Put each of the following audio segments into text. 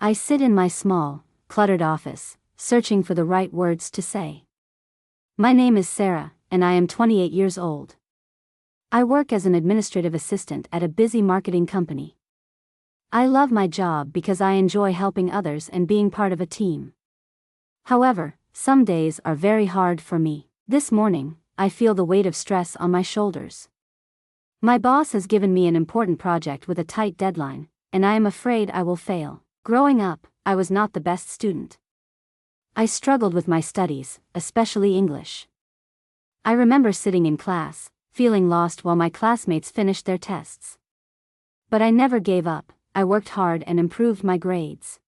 I sit in my small, cluttered office, searching for the right words to say. My name is Sarah, and I am 28 years old. I work as an administrative assistant at a busy marketing company. I love my job because I enjoy helping others and being part of a team. However, some days are very hard for me. This morning, I feel the weight of stress on my shoulders. My boss has given me an important project with a tight deadline, and I am afraid I will fail. Growing up, I was not the best student. I struggled with my studies, especially English. I remember sitting in class, feeling lost while my classmates finished their tests. But I never gave up. I worked hard and improved my grades.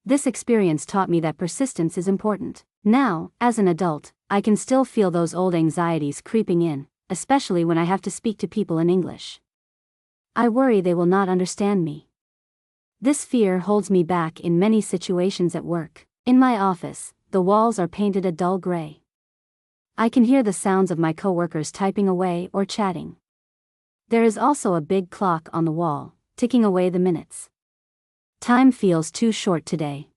This experience taught me that persistence is important. Now, as an adult, I can still feel those old anxieties creeping in, especially when I have to speak to people in English. I worry they will not understand me. This fear holds me back in many situations at work. In my office, the walls are painted a dull gray. I can hear the sounds of my coworkers typing away or chatting. There is also a big clock on the wall, ticking away the minutes. Time feels too short today.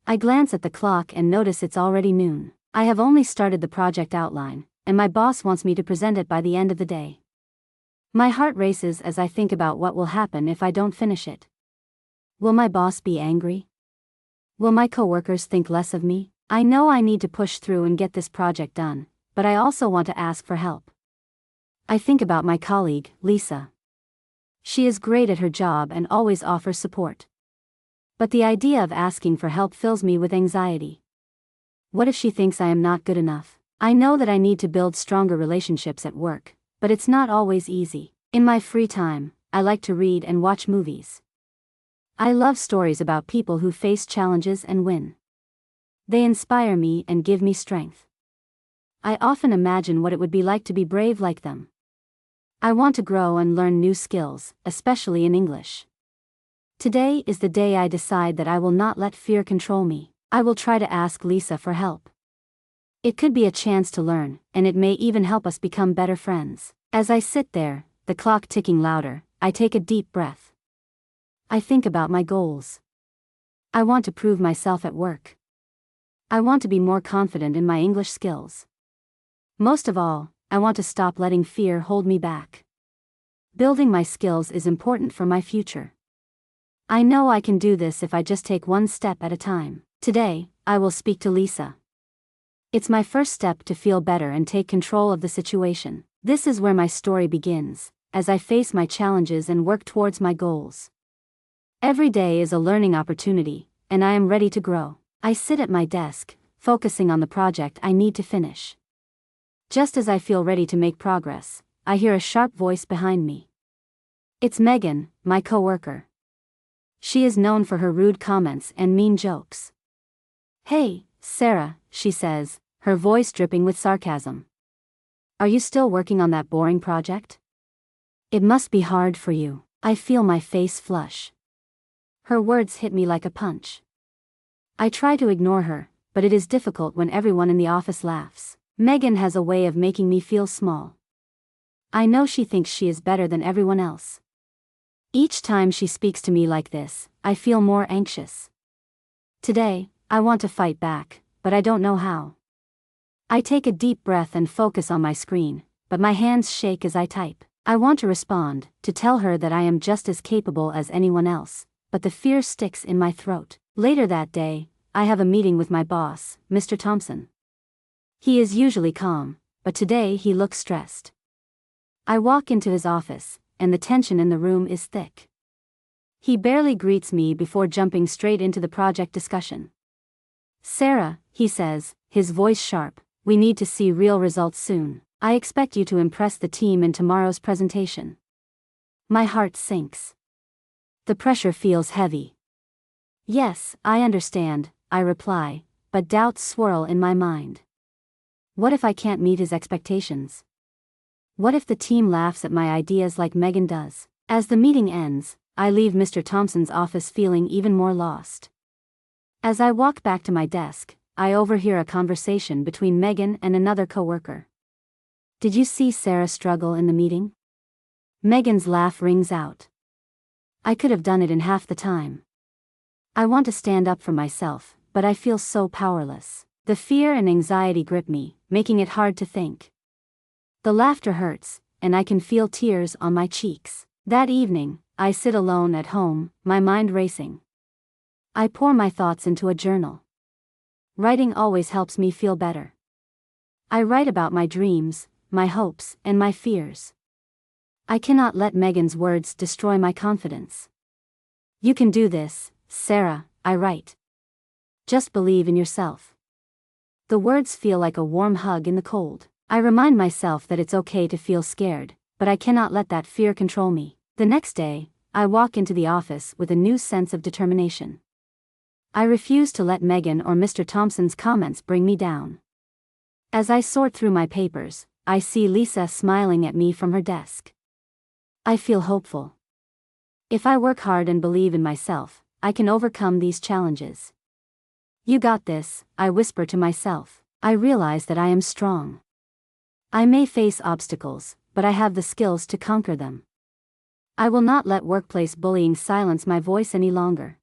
I glance at the clock and notice it's already noon. I have only started the project outline, and my boss wants me to present it by the end of the day. My heart races as I think about what will happen if I don't finish it. Will my boss be angry? Will my coworkers think less of me? I know I need to push through and get this project done, but I also want to ask for help. I think about my colleague, Lisa. She is great at her job and always offers support. But the idea of asking for help fills me with anxiety. What if she thinks I am not good enough? I know that I need to build stronger relationships at work, but it's not always easy. In my free time, I like to read and watch movies. I love stories about people who face challenges and win. They inspire me and give me strength. I often imagine what it would be like to be brave like them. I want to grow and learn new skills, especially in English. Today is the day I decide that I will not let fear control me. I will try to ask Lisa for help. It could be a chance to learn, and it may even help us become better friends. As I sit there, the clock ticking louder, I take a deep breath. I think about my goals. I want to prove myself at work. I want to be more confident in my English skills. Most of all, I want to stop letting fear hold me back. Building my skills is important for my future. I know I can do this if I just take one step at a time. Today, I will speak to Lisa. It's my first step to feel better and take control of the situation. This is where my story begins, as I face my challenges and work towards my goals. Every day is a learning opportunity, and I am ready to grow. I sit at my desk, focusing on the project I need to finish. Just as I feel ready to make progress, I hear a sharp voice behind me. It's Megan, my coworker. She is known for her rude comments and mean jokes. "Hey, Sarah," she says, her voice dripping with sarcasm. "Are you still working on that boring project? It must be hard for you." I feel my face flush. Her words hit me like a punch. I try to ignore her, but it is difficult when everyone in the office laughs. Megan has a way of making me feel small. I know she thinks she is better than everyone else. Each time she speaks to me like this, I feel more anxious. Today, I want to fight back, but I don't know how. I take a deep breath and focus on my screen, but my hands shake as I type. I want to respond, to tell her that I am just as capable as anyone else, but the fear sticks in my throat. Later that day, I have a meeting with my boss, Mr. Thompson. He is usually calm, but today he looks stressed. I walk into his office, and the tension in the room is thick. He barely greets me before jumping straight into the project discussion. "Sarah," he says, his voice sharp, "we need to see real results soon. I expect you to impress the team in tomorrow's presentation." My heart sinks. The pressure feels heavy. "Yes, I understand," I reply, but doubts swirl in my mind. What if I can't meet his expectations? What if the team laughs at my ideas like Megan does? As the meeting ends, I leave Mr. Thompson's office feeling even more lost. As I walk back to my desk, I overhear a conversation between Megan and another coworker. "Did you see Sarah struggle in the meeting?" Megan's laugh rings out. "I could have done it in half the time." I want to stand up for myself, but I feel so powerless. The fear and anxiety grip me, making it hard to think. The laughter hurts, and I can feel tears on my cheeks. That evening, I sit alone at home, my mind racing. I pour my thoughts into a journal. Writing always helps me feel better. I write about my dreams, my hopes, and my fears. I cannot let Megan's words destroy my confidence. You can do this, Sarah, I write. Just believe in yourself. The words feel like a warm hug in the cold. I remind myself that it's okay to feel scared, but I cannot let that fear control me. The next day, I walk into the office with a new sense of determination. I refuse to let Megan or Mr. Thompson's comments bring me down. As I sort through my papers, I see Lisa smiling at me from her desk. I feel hopeful. If I work hard and believe in myself, I can overcome these challenges. You got this, I whisper to myself. I realize that I am strong. I may face obstacles, but I have the skills to conquer them. I will not let workplace bullying silence my voice any longer.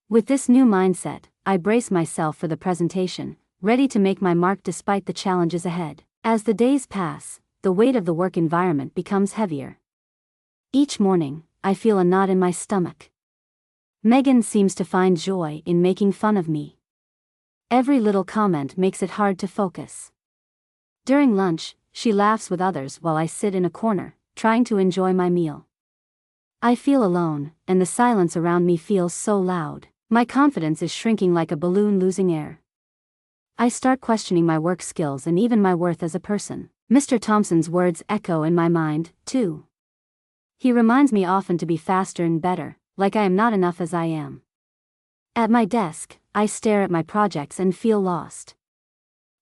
With this new mindset, I brace myself for the presentation, ready to make my mark despite the challenges ahead. As the days pass, the weight of the work environment becomes heavier. Each morning, I feel a knot in my stomach. Megan seems to find joy in making fun of me. Every little comment makes it hard to focus. During lunch, she laughs with others while I sit in a corner, trying to enjoy my meal. I feel alone, and the silence around me feels so loud. My confidence is shrinking like a balloon losing air. I start questioning my work skills and even my worth as a person. Mr. Thompson's words echo in my mind, too. He reminds me often to be faster and better, like I am not enough as I am. At my desk, I stare at my projects and feel lost.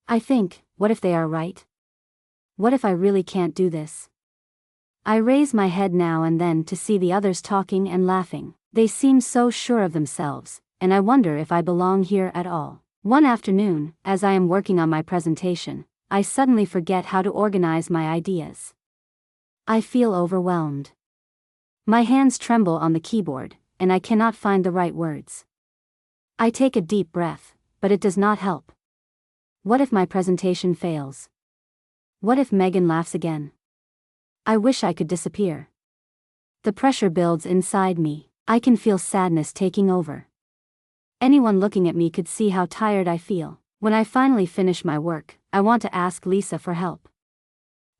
I think, what if they are right? What if I really can't do this? I raise my head now and then to see the others talking and laughing. They seem so sure of themselves, and I wonder if I belong here at all. One afternoon, as I am working on my presentation, I suddenly forget how to organize my ideas. I feel overwhelmed. My hands tremble on the keyboard, and I cannot find the right words. I take a deep breath, but it does not help. What if my presentation fails? What if Megan laughs again? I wish I could disappear. The pressure builds inside me. I can feel sadness taking over. Anyone looking at me could see how tired I feel. When I finally finish my work, I want to ask Lisa for help.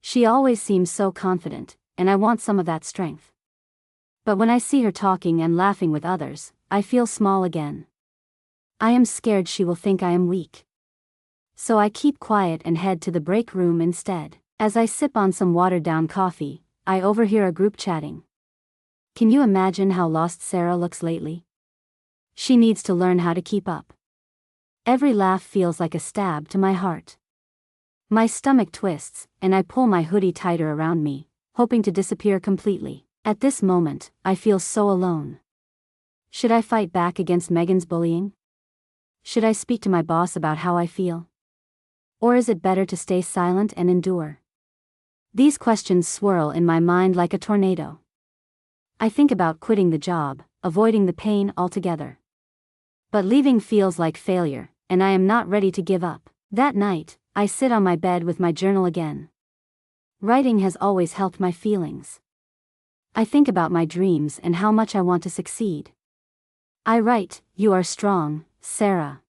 She always seems so confident, and I want some of that strength. But when I see her talking and laughing with others, I feel small again. I am scared she will think I am weak. So I keep quiet and head to the break room instead. As I sip on some watered-down coffee, I overhear a group chatting. Can you imagine how lost Sarah looks lately? She needs to learn how to keep up. Every laugh feels like a stab to my heart. My stomach twists, and I pull my hoodie tighter around me, hoping to disappear completely. At this moment, I feel so alone. Should I fight back against Megan's bullying? Should I speak to my boss about how I feel? Or is it better to stay silent and endure? These questions swirl in my mind like a tornado. I think about quitting the job, avoiding the pain altogether. But leaving feels like failure, and I am not ready to give up. That night, I sit on my bed with my journal again. Writing has always helped my feelings. I think about my dreams and how much I want to succeed. I write, "You are strong, Sarah.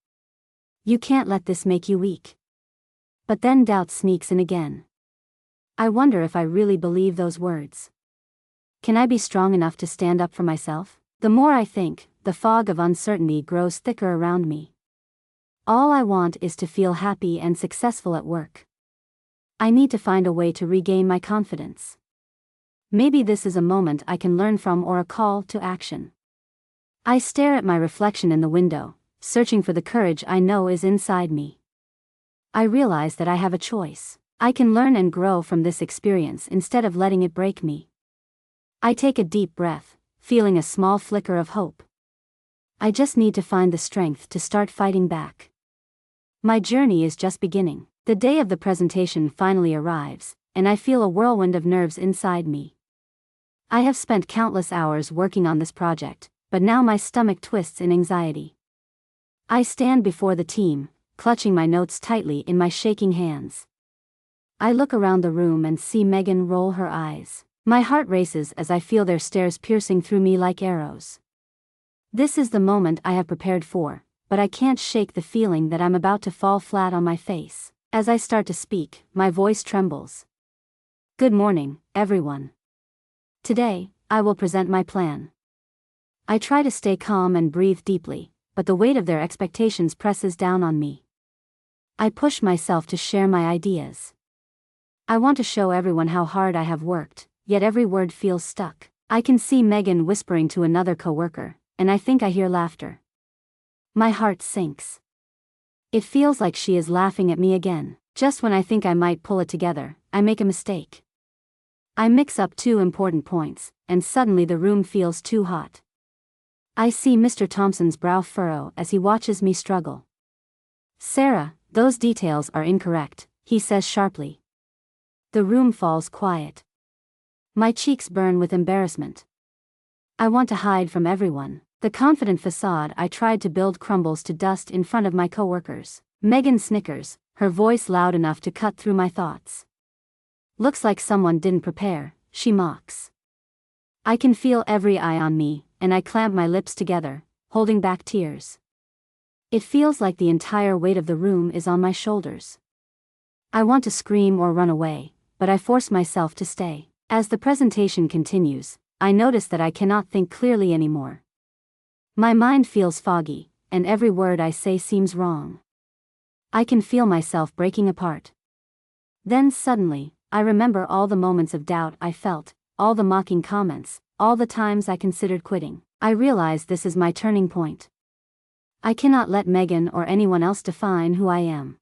You can't let this make you weak." But then doubt sneaks in again. I wonder if I really believe those words. Can I be strong enough to stand up for myself? The more I think, the fog of uncertainty grows thicker around me. All I want is to feel happy and successful at work. I need to find a way to regain my confidence. Maybe this is a moment I can learn from or a call to action. I stare at my reflection in the window, searching for the courage I know is inside me. I realize that I have a choice. I can learn and grow from this experience instead of letting it break me. I take a deep breath, feeling a small flicker of hope. I just need to find the strength to start fighting back. My journey is just beginning. The day of the presentation finally arrives, and I feel a whirlwind of nerves inside me. I have spent countless hours working on this project, but now my stomach twists in anxiety. I stand before the team, clutching my notes tightly in my shaking hands. I look around the room and see Megan roll her eyes. My heart races as I feel their stares piercing through me like arrows. This is the moment I have prepared for, but I can't shake the feeling that I'm about to fall flat on my face. As I start to speak, my voice trembles. Good morning, everyone. Today, I will present my plan. I try to stay calm and breathe deeply, but the weight of their expectations presses down on me. I push myself to share my ideas. I want to show everyone how hard I have worked, yet every word feels stuck. I can see Megan whispering to another coworker, and I think I hear laughter. My heart sinks. It feels like she is laughing at me again. Just when I think I might pull it together, I make a mistake. I mix up two important points, and suddenly the room feels too hot. I see Mr. Thompson's brow furrow as he watches me struggle. Sarah, those details are incorrect, he says sharply. The room falls quiet. My cheeks burn with embarrassment. I want to hide from everyone. The confident facade I tried to build crumbles to dust in front of my coworkers. Megan snickers, her voice loud enough to cut through my thoughts. Looks like someone didn't prepare, she mocks. I can feel every eye on me, and I clamp my lips together, holding back tears. It feels like the entire weight of the room is on my shoulders. I want to scream or run away, but I force myself to stay. As the presentation continues, I notice that I cannot think clearly anymore. My mind feels foggy, and every word I say seems wrong. I can feel myself breaking apart. Then suddenly, I remember all the moments of doubt I felt, all the mocking comments, all the times I considered quitting. I realize this is my turning point. I cannot let Megan or anyone else define who I am.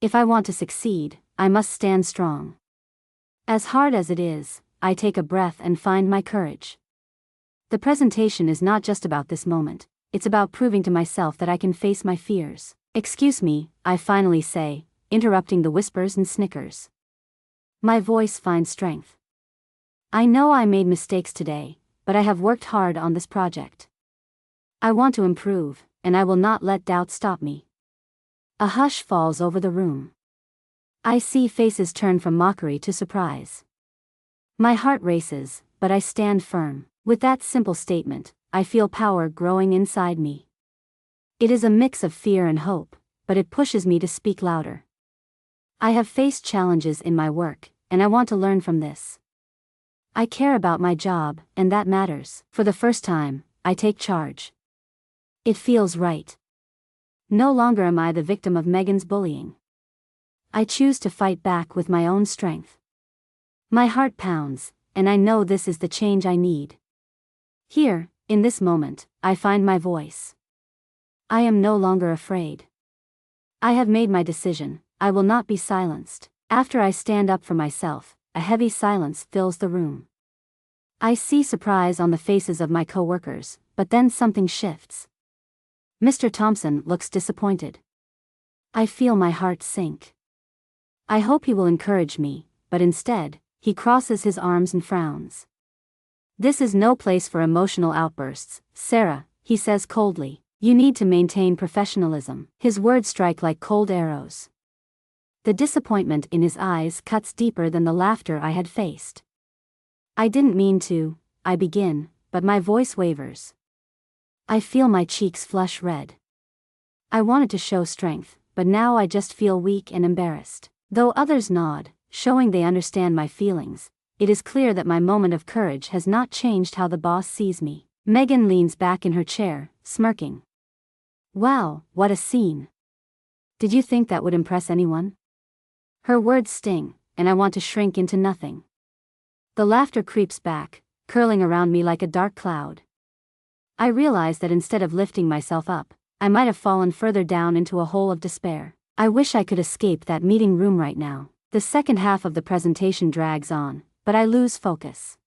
If I want to succeed, I must stand strong. As hard as it is, I take a breath and find my courage. The presentation is not just about this moment, it's about proving to myself that I can face my fears. Excuse me, I finally say, interrupting the whispers and snickers. My voice finds strength. I know I made mistakes today, but I have worked hard on this project. I want to improve, and I will not let doubt stop me. A hush falls over the room. I see faces turn from mockery to surprise. My heart races, but I stand firm. With that simple statement, I feel power growing inside me. It is a mix of fear and hope, but it pushes me to speak louder. I have faced challenges in my work, and I want to learn from this. I care about my job, and that matters. For the first time, I take charge. It feels right. No longer am I the victim of Megan's bullying. I choose to fight back with my own strength. My heart pounds, and I know this is the change I need. Here, in this moment, I find my voice. I am no longer afraid. I have made my decision, I will not be silenced. After I stand up for myself, a heavy silence fills the room. I see surprise on the faces of my coworkers, but then something shifts. Mr. Thompson looks disappointed. I feel my heart sink. I hope he will encourage me, but instead, he crosses his arms and frowns. This is no place for emotional outbursts, Sarah, he says coldly. You need to maintain professionalism. His words strike like cold arrows. The disappointment in his eyes cuts deeper than the laughter I had faced. I didn't mean to, I begin, but my voice wavers. I feel my cheeks flush red. I wanted to show strength, but now I just feel weak and embarrassed. Though others nod, showing they understand my feelings, it is clear that my moment of courage has not changed how the boss sees me. Megan leans back in her chair, smirking. Wow, what a scene. Did you think that would impress anyone? Her words sting, and I want to shrink into nothing. The laughter creeps back, curling around me like a dark cloud. I realize that instead of lifting myself up, I might have fallen further down into a hole of despair. I wish I could escape that meeting room right now. The second half of the presentation drags on, but I lose focus.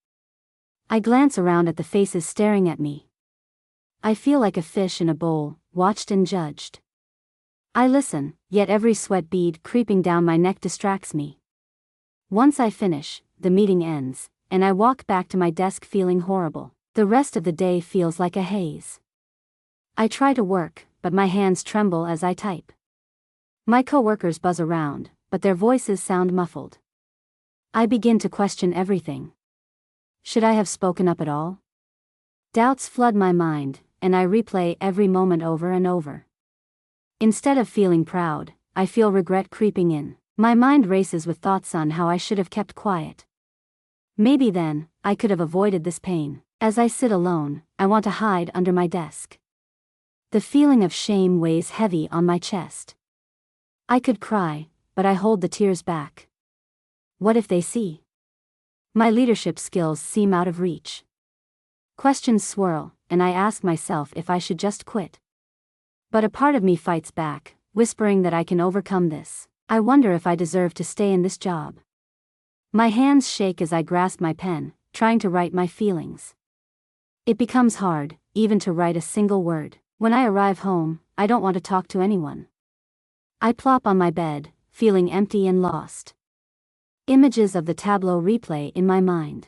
I glance around at the faces staring at me. I feel like a fish in a bowl, watched and judged. I listen, yet every sweat bead creeping down my neck distracts me. Once I finish, the meeting ends, and I walk back to my desk feeling horrible. The rest of the day feels like a haze. I try to work, but my hands tremble as I type. My coworkers buzz around, but their voices sound muffled. I begin to question everything. Should I have spoken up at all? Doubts flood my mind, and I replay every moment over and over. Instead of feeling proud, I feel regret creeping in. My mind races with thoughts on how I should have kept quiet. Maybe then, I could have avoided this pain. As I sit alone, I want to hide under my desk. The feeling of shame weighs heavy on my chest. I could cry, but I hold the tears back. What if they see? My leadership skills seem out of reach. Questions swirl, and I ask myself if I should just quit. But a part of me fights back, whispering that I can overcome this. I wonder if I deserve to stay in this job. My hands shake as I grasp my pen, trying to write my feelings. It becomes hard, even to write a single word. When I arrive home, I don't want to talk to anyone. I plop on my bed, feeling empty and lost. Images of the tableau replay in my mind.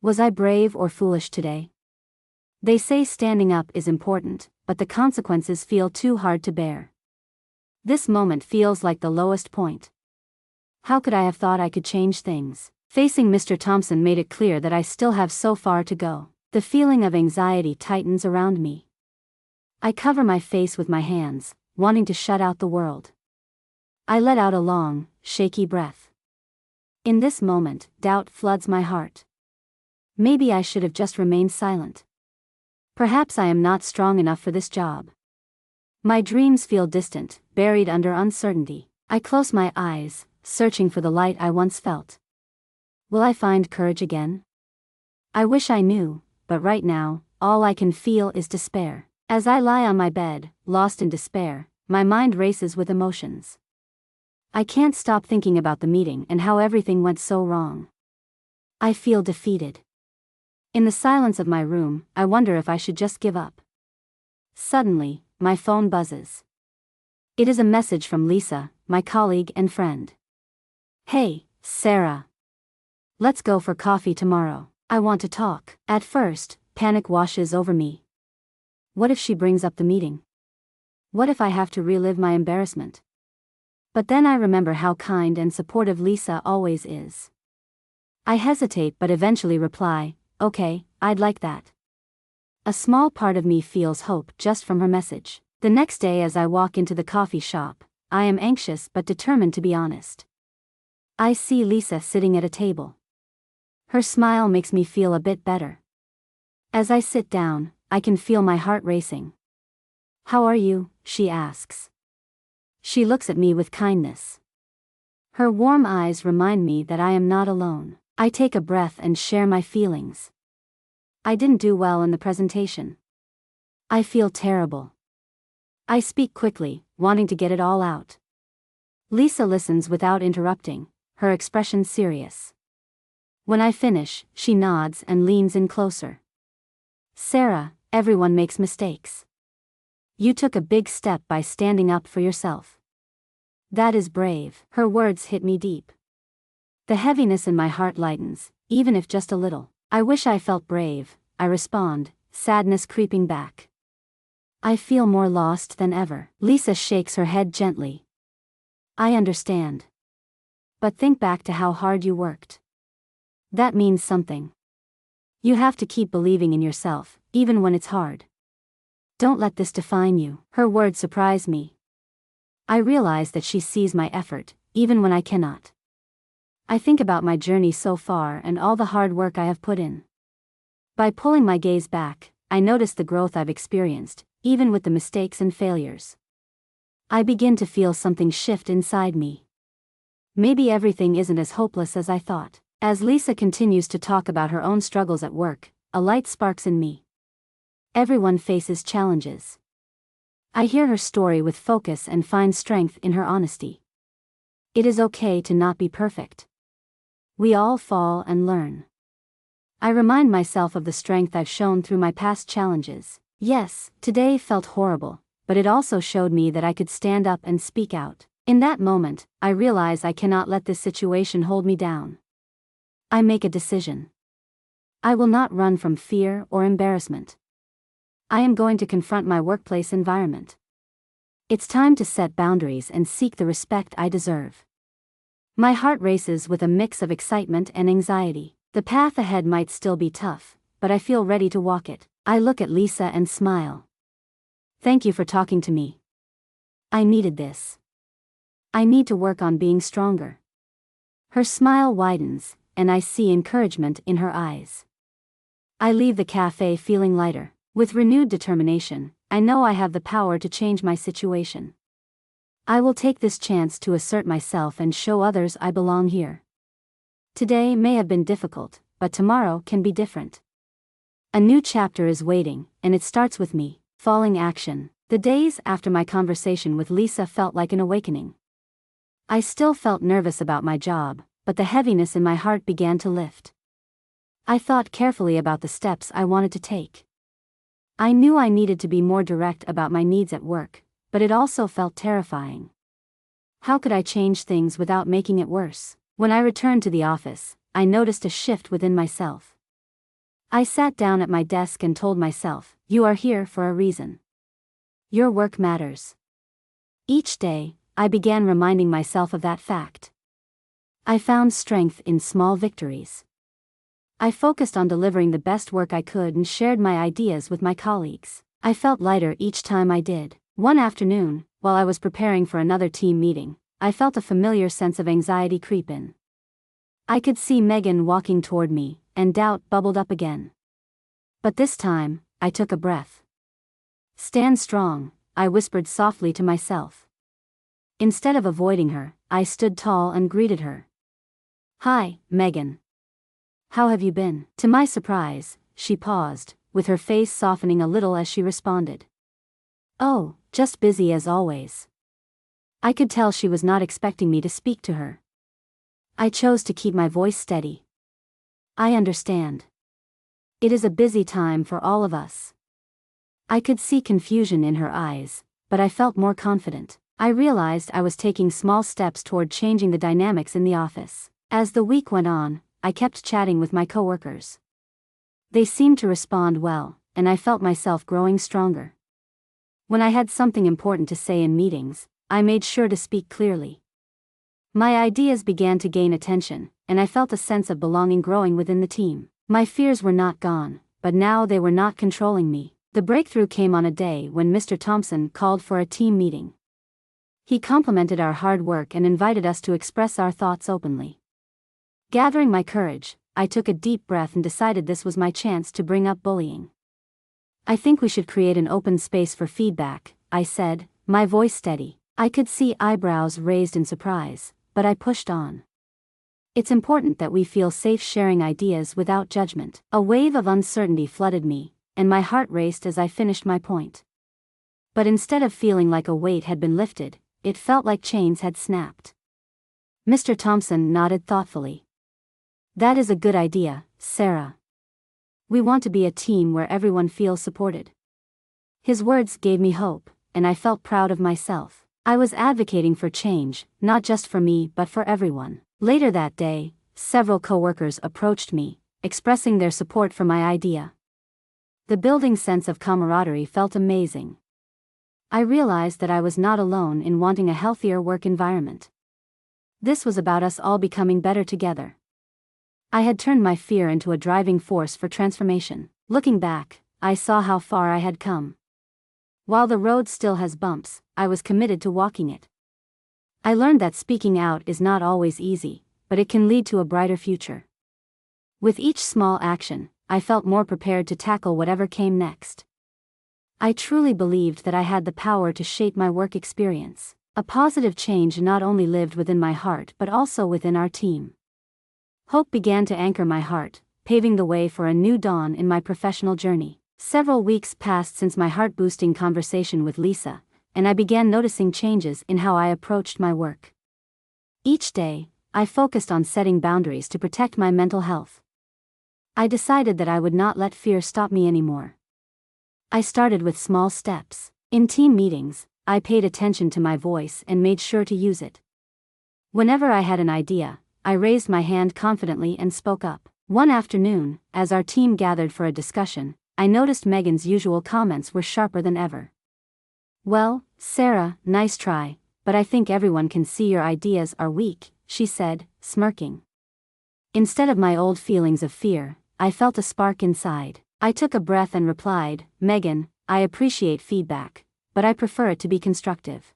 Was I brave or foolish today? They say standing up is important, but the consequences feel too hard to bear. This moment feels like the lowest point. How could I have thought I could change things? Facing Mr. Thompson made it clear that I still have so far to go. The feeling of anxiety tightens around me. I cover my face with my hands, wanting to shut out the world. I let out a long, shaky breath. In this moment, doubt floods my heart. Maybe I should have just remained silent. Perhaps I am not strong enough for this job. My dreams feel distant, buried under uncertainty. I close my eyes, searching for the light I once felt. Will I find courage again? I wish I knew, but right now, all I can feel is despair. As I lie on my bed, lost in despair, my mind races with emotions. I can't stop thinking about the meeting and how everything went so wrong. I feel defeated. In the silence of my room, I wonder if I should just give up. Suddenly, my phone buzzes. It is a message from Lisa, my colleague and friend. Hey, Sarah. Let's go for coffee tomorrow. I want to talk. At first, panic washes over me. What if she brings up the meeting? What if I have to relive my embarrassment? But then I remember how kind and supportive Lisa always is. I hesitate but eventually reply, okay, I'd like that. A small part of me feels hope just from her message. The next day as I walk into the coffee shop, I am anxious but determined to be honest. I see Lisa sitting at a table. Her smile makes me feel a bit better. As I sit down, I can feel my heart racing. How are you? She asks. She looks at me with kindness. Her warm eyes remind me that I am not alone. I take a breath and share my feelings. I didn't do well in the presentation. I feel terrible. I speak quickly, wanting to get it all out. Lisa listens without interrupting, her expression serious. When I finish, she nods and leans in closer. Sarah, everyone makes mistakes. You took a big step by standing up for yourself. That is brave. Her words hit me deep. The heaviness in my heart lightens, even if just a little. I wish I felt brave, I respond, sadness creeping back. I feel more lost than ever. Lisa shakes her head gently. I understand. But think back to how hard you worked. That means something. You have to keep believing in yourself, even when it's hard. Don't let this define you. Her words surprise me. I realize that she sees my effort, even when I cannot. I think about my journey so far and all the hard work I have put in. By pulling my gaze back, I notice the growth I've experienced, even with the mistakes and failures. I begin to feel something shift inside me. Maybe everything isn't as hopeless as I thought. As Lisa continues to talk about her own struggles at work, a light sparks in me. Everyone faces challenges. I hear her story with focus and find strength in her honesty. It is okay to not be perfect. We all fall and learn. I remind myself of the strength I've shown through my past challenges. Yes, today felt horrible, but it also showed me that I could stand up and speak out. In that moment, I realize I cannot let this situation hold me down. I make a decision. I will not run from fear or embarrassment. I am going to confront my workplace environment. It's time to set boundaries and seek the respect I deserve. My heart races with a mix of excitement and anxiety. The path ahead might still be tough, but I feel ready to walk it. I look at Lisa and smile. Thank you for talking to me. I needed this. I need to work on being stronger. Her smile widens, and I see encouragement in her eyes. I leave the cafe feeling lighter. With renewed determination, I know I have the power to change my situation. I will take this chance to assert myself and show others I belong here. Today may have been difficult, but tomorrow can be different. A new chapter is waiting, and it starts with me. Falling action. The days after my conversation with Lisa felt like an awakening. I still felt nervous about my job, but the heaviness in my heart began to lift. I thought carefully about the steps I wanted to take. I knew I needed to be more direct about my needs at work, but it also felt terrifying. How could I change things without making it worse? When I returned to the office, I noticed a shift within myself. I sat down at my desk and told myself, "You are here for a reason. Your work matters." Each day, I began reminding myself of that fact. I found strength in small victories. I focused on delivering the best work I could and shared my ideas with my colleagues. I felt lighter each time I did. One afternoon, while I was preparing for another team meeting, I felt a familiar sense of anxiety creep in. I could see Megan walking toward me, and doubt bubbled up again. But this time, I took a breath. "Stand strong," I whispered softly to myself. Instead of avoiding her, I stood tall and greeted her. "Hi, Megan. How have you been?" To my surprise, she paused, with her face softening a little as she responded. "Oh, just busy as always." I could tell she was not expecting me to speak to her. I chose to keep my voice steady. "I understand. It is a busy time for all of us." I could see confusion in her eyes, but I felt more confident. I realized I was taking small steps toward changing the dynamics in the office. As the week went on, I kept chatting with my coworkers. They seemed to respond well, and I felt myself growing stronger. When I had something important to say in meetings, I made sure to speak clearly. My ideas began to gain attention, and I felt a sense of belonging growing within the team. My fears were not gone, but now they were not controlling me. The breakthrough came on a day when Mr. Thompson called for a team meeting. He complimented our hard work and invited us to express our thoughts openly. Gathering my courage, I took a deep breath and decided this was my chance to bring up bullying. "I think we should create an open space for feedback," I said, my voice steady. I could see eyebrows raised in surprise, but I pushed on. "It's important that we feel safe sharing ideas without judgment." A wave of uncertainty flooded me, and my heart raced as I finished my point. But instead of feeling like a weight had been lifted, it felt like chains had snapped. Mr. Thompson nodded thoughtfully. "That is a good idea, Sarah. We want to be a team where everyone feels supported." His words gave me hope, and I felt proud of myself. I was advocating for change, not just for me but for everyone. Later that day, several coworkers approached me, expressing their support for my idea. The building sense of camaraderie felt amazing. I realized that I was not alone in wanting a healthier work environment. This was about us all becoming better together. I had turned my fear into a driving force for transformation. Looking back, I saw how far I had come. While the road still has bumps, I was committed to walking it. I learned that speaking out is not always easy, but it can lead to a brighter future. With each small action, I felt more prepared to tackle whatever came next. I truly believed that I had the power to shape my work experience. A positive change not only lived within my heart but also within our team. Hope began to anchor my heart, paving the way for a new dawn in my professional journey. Several weeks passed since my heart-boosting conversation with Lisa, and I began noticing changes in how I approached my work. Each day, I focused on setting boundaries to protect my mental health. I decided that I would not let fear stop me anymore. I started with small steps. In team meetings, I paid attention to my voice and made sure to use it. Whenever I had an idea, I raised my hand confidently and spoke up. One afternoon, as our team gathered for a discussion, I noticed Megan's usual comments were sharper than ever. "Well, Sarah, nice try, but I think everyone can see your ideas are weak," she said, smirking. Instead of my old feelings of fear, I felt a spark inside. I took a breath and replied, "Megan, I appreciate feedback, but I prefer it to be constructive.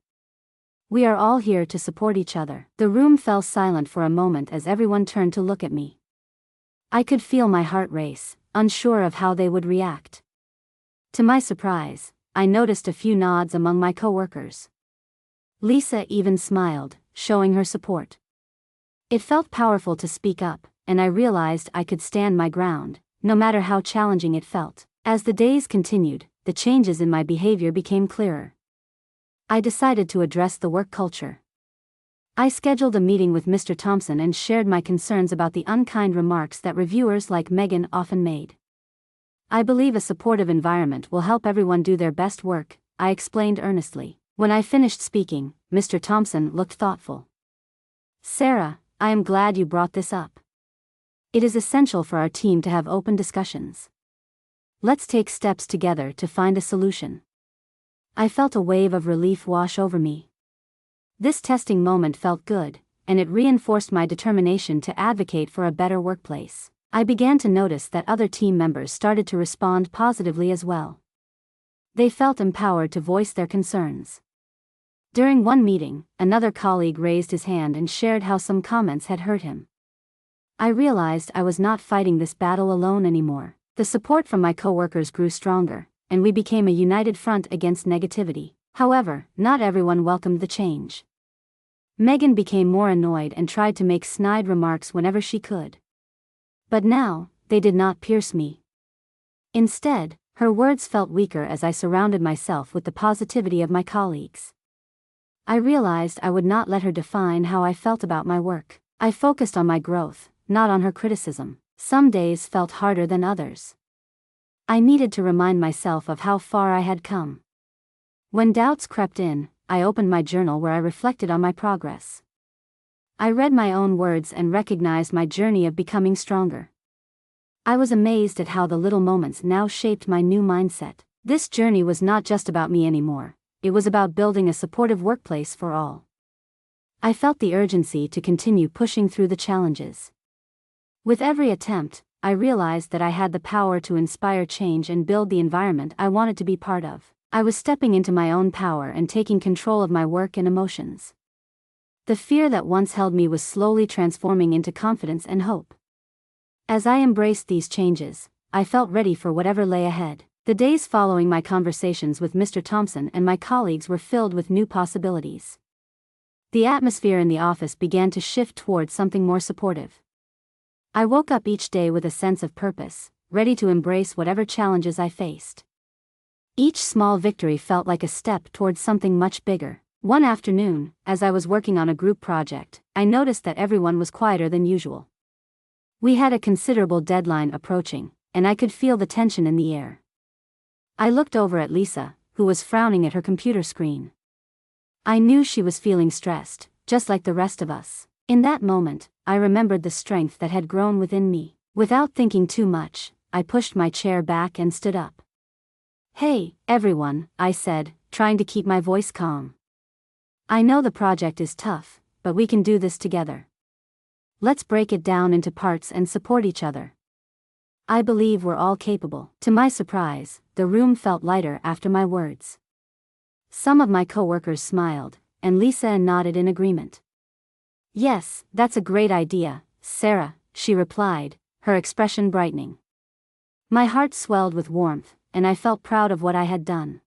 We are all here to support each other." The room fell silent for a moment as everyone turned to look at me. I could feel my heart race, unsure of how they would react. To my surprise, I noticed a few nods among my coworkers. Lisa even smiled, showing her support. It felt powerful to speak up, and I realized I could stand my ground, no matter how challenging it felt. As the days continued, the changes in my behavior became clearer. I decided to address the work culture. I scheduled a meeting with Mr. Thompson and shared my concerns about the unkind remarks that reviewers like Megan often made. "I believe a supportive environment will help everyone do their best work," I explained earnestly. When I finished speaking, Mr. Thompson looked thoughtful. "Sarah, I am glad you brought this up. It is essential for our team to have open discussions. Let's take steps together to find a solution." I felt a wave of relief wash over me. This testing moment felt good, and it reinforced my determination to advocate for a better workplace. I began to notice that other team members started to respond positively as well. They felt empowered to voice their concerns. During one meeting, another colleague raised his hand and shared how some comments had hurt him. I realized I was not fighting this battle alone anymore. The support from my coworkers grew stronger, and we became a united front against negativity. However, not everyone welcomed the change. Megan became more annoyed and tried to make snide remarks whenever she could. But now, they did not pierce me. Instead, her words felt weaker as I surrounded myself with the positivity of my colleagues. I realized I would not let her define how I felt about my work. I focused on my growth, not on her criticism. Some days felt harder than others. I needed to remind myself of how far I had come. When doubts crept in, I opened my journal where I reflected on my progress. I read my own words and recognized my journey of becoming stronger. I was amazed at how the little moments now shaped my new mindset. This journey was not just about me anymore, it was about building a supportive workplace for all. I felt the urgency to continue pushing through the challenges. With every attempt, I realized that I had the power to inspire change and build the environment I wanted to be part of. I was stepping into my own power and taking control of my work and emotions. The fear that once held me was slowly transforming into confidence and hope. As I embraced these changes, I felt ready for whatever lay ahead. The days following my conversations with Mr. Thompson and my colleagues were filled with new possibilities. The atmosphere in the office began to shift towards something more supportive. I woke up each day with a sense of purpose, ready to embrace whatever challenges I faced. Each small victory felt like a step towards something much bigger. One afternoon, as I was working on a group project, I noticed that everyone was quieter than usual. We had a considerable deadline approaching, and I could feel the tension in the air. I looked over at Lisa, who was frowning at her computer screen. I knew she was feeling stressed, just like the rest of us. In that moment, I remembered the strength that had grown within me. Without thinking too much, I pushed my chair back and stood up. "Hey, everyone," I said, trying to keep my voice calm. "I know the project is tough, but we can do this together. Let's break it down into parts and support each other. I believe we're all capable." To my surprise, the room felt lighter after my words. Some of my coworkers smiled, and Lisa nodded in agreement. "Yes, that's a great idea, Sarah," she replied, her expression brightening. My heart swelled with warmth, and I felt proud of what I had done.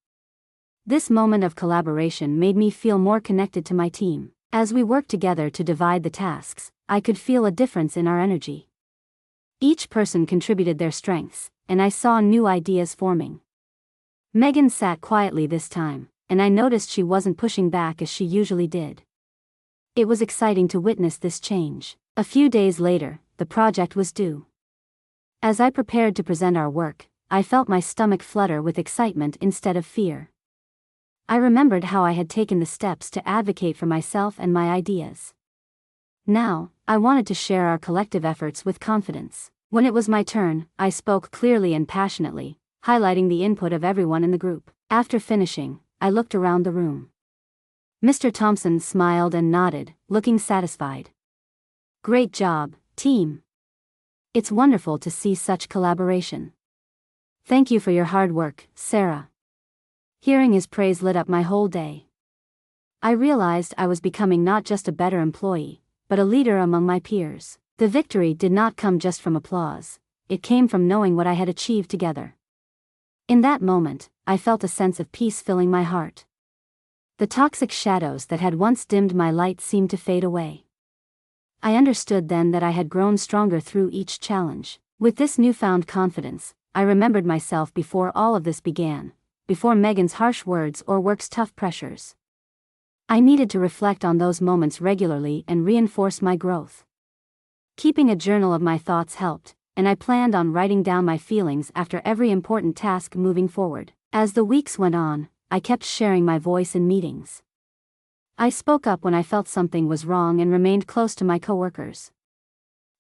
This moment of collaboration made me feel more connected to my team. As we worked together to divide the tasks, I could feel a difference in our energy. Each person contributed their strengths, and I saw new ideas forming. Megan sat quietly this time, and I noticed she wasn't pushing back as she usually did. It was exciting to witness this change. A few days later, the project was due. As I prepared to present our work, I felt my stomach flutter with excitement instead of fear. I remembered how I had taken the steps to advocate for myself and my ideas. Now, I wanted to share our collective efforts with confidence. When it was my turn, I spoke clearly and passionately, highlighting the input of everyone in the group. After finishing, I looked around the room. Mr. Thompson smiled and nodded, looking satisfied. "Great job, team. It's wonderful to see such collaboration. Thank you for your hard work, Sarah." Hearing his praise lit up my whole day. I realized I was becoming not just a better employee, but a leader among my peers. The victory did not come just from applause, it came from knowing what I had achieved together. In that moment, I felt a sense of peace filling my heart. The toxic shadows that had once dimmed my light seemed to fade away. I understood then that I had grown stronger through each challenge. With this newfound confidence, I remembered myself before all of this began, before Megan's harsh words or work's tough pressures. I needed to reflect on those moments regularly and reinforce my growth. Keeping a journal of my thoughts helped, and I planned on writing down my feelings after every important task moving forward. As the weeks went on, I kept sharing my voice in meetings. I spoke up when I felt something was wrong and remained close to my coworkers.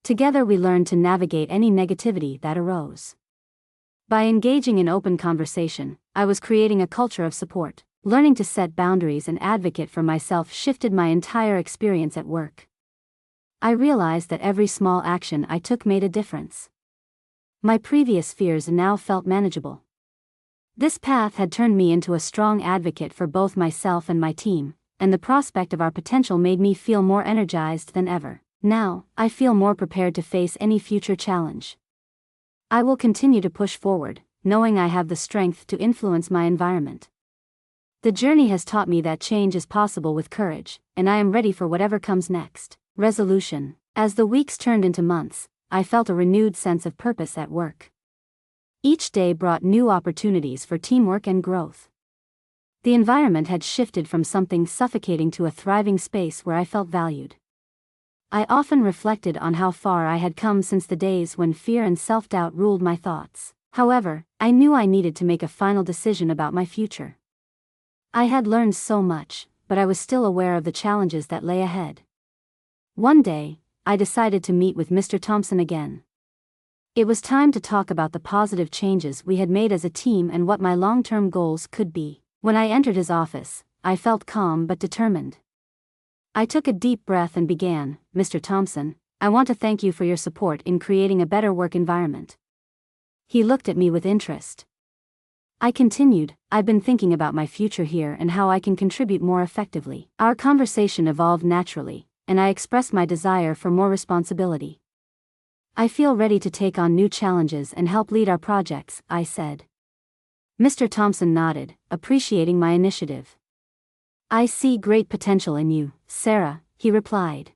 Together we learned to navigate any negativity that arose. By engaging in open conversation, I was creating a culture of support. Learning to set boundaries and advocate for myself shifted my entire experience at work. I realized that every small action I took made a difference. My previous fears now felt manageable. This path had turned me into a strong advocate for both myself and my team, and the prospect of our potential made me feel more energized than ever. Now, I feel more prepared to face any future challenge. I will continue to push forward, knowing I have the strength to influence my environment. The journey has taught me that change is possible with courage, and I am ready for whatever comes next. Resolution. As the weeks turned into months, I felt a renewed sense of purpose at work. Each day brought new opportunities for teamwork and growth. The environment had shifted from something suffocating to a thriving space where I felt valued. I often reflected on how far I had come since the days when fear and self-doubt ruled my thoughts. However, I knew I needed to make a final decision about my future. I had learned so much, but I was still aware of the challenges that lay ahead. One day, I decided to meet with Mr. Thompson again. It was time to talk about the positive changes we had made as a team and what my long-term goals could be. When I entered his office, I felt calm but determined. I took a deep breath and began, "Mr. Thompson, I want to thank you for your support in creating a better work environment." He looked at me with interest. I continued, "I've been thinking about my future here and how I can contribute more effectively." Our conversation evolved naturally, and I expressed my desire for more responsibility. "I feel ready to take on new challenges and help lead our projects," I said. Mr. Thompson nodded, appreciating my initiative. "I see great potential in you, Sarah," he replied.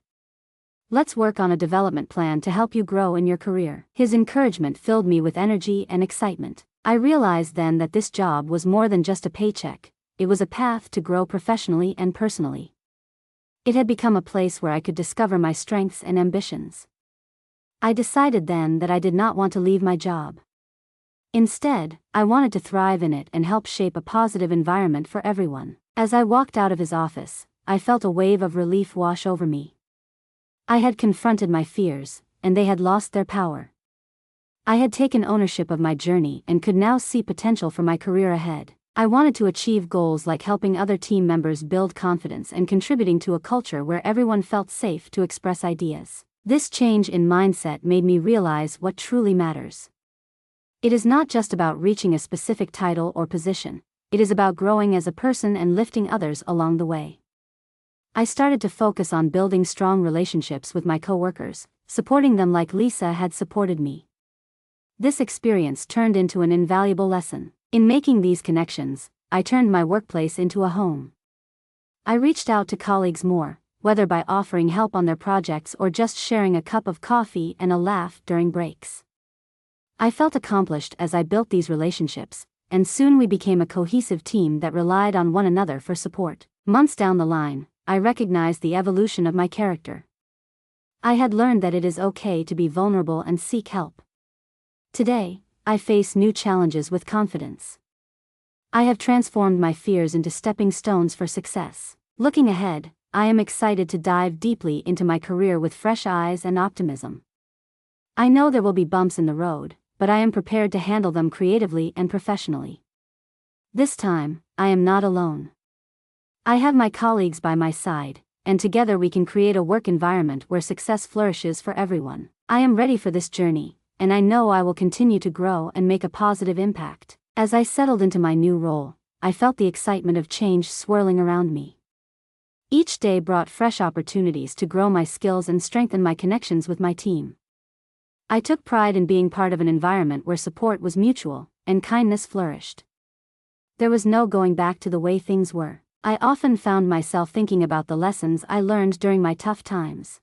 "Let's work on a development plan to help you grow in your career." His encouragement filled me with energy and excitement. I realized then that this job was more than just a paycheck, it was a path to grow professionally and personally. It had become a place where I could discover my strengths and ambitions. I decided then that I did not want to leave my job. Instead, I wanted to thrive in it and help shape a positive environment for everyone. As I walked out of his office, I felt a wave of relief wash over me. I had confronted my fears, and they had lost their power. I had taken ownership of my journey and could now see potential for my career ahead. I wanted to achieve goals like helping other team members build confidence and contributing to a culture where everyone felt safe to express ideas. This change in mindset made me realize what truly matters. It is not just about reaching a specific title or position, it is about growing as a person and lifting others along the way. I started to focus on building strong relationships with my coworkers, supporting them like Lisa had supported me. This experience turned into an invaluable lesson. In making these connections, I turned my workplace into a home. I reached out to colleagues more, whether by offering help on their projects or just sharing a cup of coffee and a laugh during breaks. I felt accomplished as I built these relationships, and soon we became a cohesive team that relied on one another for support. Months down the line, I recognized the evolution of my character. I had learned that it is okay to be vulnerable and seek help. Today, I face new challenges with confidence. I have transformed my fears into stepping stones for success. Looking ahead, I am excited to dive deeply into my career with fresh eyes and optimism. I know there will be bumps in the road, but I am prepared to handle them creatively and professionally. This time, I am not alone. I have my colleagues by my side, and together we can create a work environment where success flourishes for everyone. I am ready for this journey, and I know I will continue to grow and make a positive impact. As I settled into my new role, I felt the excitement of change swirling around me. Each day brought fresh opportunities to grow my skills and strengthen my connections with my team. I took pride in being part of an environment where support was mutual, and kindness flourished. There was no going back to the way things were. I often found myself thinking about the lessons I learned during my tough times.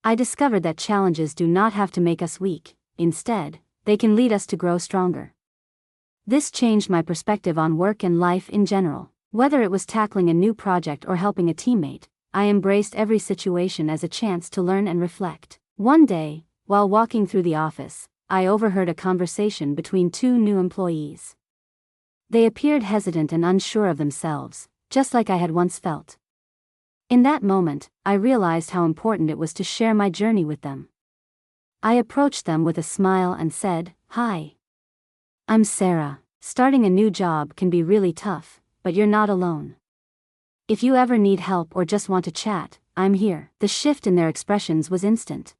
I discovered that challenges do not have to make us weak, instead, they can lead us to grow stronger. This changed my perspective on work and life in general. Whether it was tackling a new project or helping a teammate, I embraced every situation as a chance to learn and reflect. One day, while walking through the office, I overheard a conversation between two new employees. They appeared hesitant and unsure of themselves, just like I had once felt. In that moment, I realized how important it was to share my journey with them. I approached them with a smile and said, "Hi. I'm Sarah. Starting a new job can be really tough, but you're not alone. If you ever need help or just want to chat, I'm here." The shift in their expressions was instant.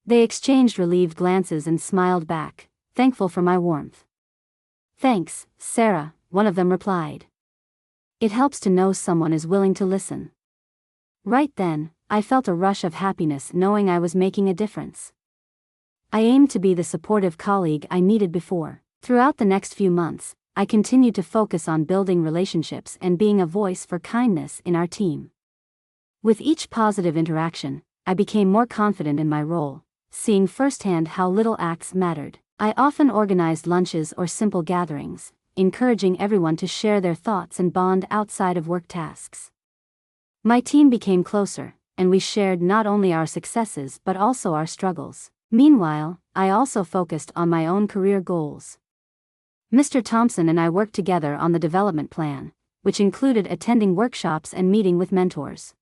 They exchanged relieved glances and smiled back, thankful for my warmth. "Thanks, Sarah," one of them replied. "It helps to know someone is willing to listen." Right then, I felt a rush of happiness knowing I was making a difference. I aimed to be the supportive colleague I needed before. Throughout the next few months, I continued to focus on building relationships and being a voice for kindness in our team. With each positive interaction, I became more confident in my role, seeing firsthand how little acts mattered. I often organized lunches or simple gatherings, encouraging everyone to share their thoughts and bond outside of work tasks. My team became closer, and we shared not only our successes but also our struggles. Meanwhile, I also focused on my own career goals. Mr. Thompson and I worked together on the development plan, which included attending workshops and meeting with mentors.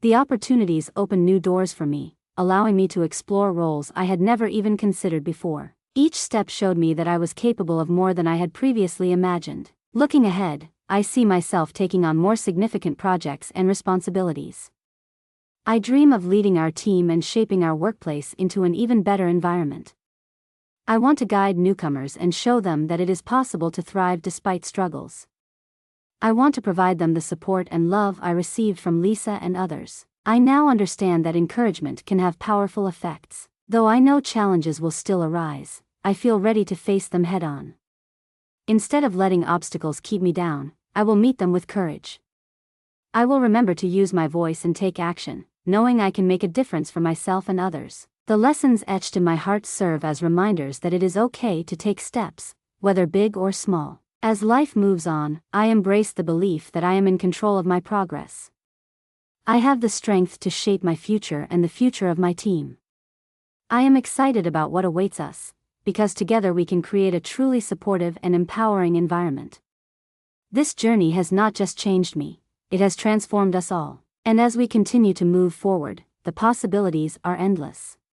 The opportunities opened new doors for me, allowing me to explore roles I had never even considered before. Each step showed me that I was capable of more than I had previously imagined. Looking ahead, I see myself taking on more significant projects and responsibilities. I dream of leading our team and shaping our workplace into an even better environment. I want to guide newcomers and show them that it is possible to thrive despite struggles. I want to provide them the support and love I received from Lisa and others. I now understand that encouragement can have powerful effects. Though I know challenges will still arise, I feel ready to face them head-on. Instead of letting obstacles keep me down, I will meet them with courage. I will remember to use my voice and take action, knowing I can make a difference for myself and others. The lessons etched in my heart serve as reminders that it is okay to take steps, whether big or small. As life moves on, I embrace the belief that I am in control of my progress. I have the strength to shape my future and the future of my team. I am excited about what awaits us, because together we can create a truly supportive and empowering environment. This journey has not just changed me, it has transformed us all. And as we continue to move forward, the possibilities are endless.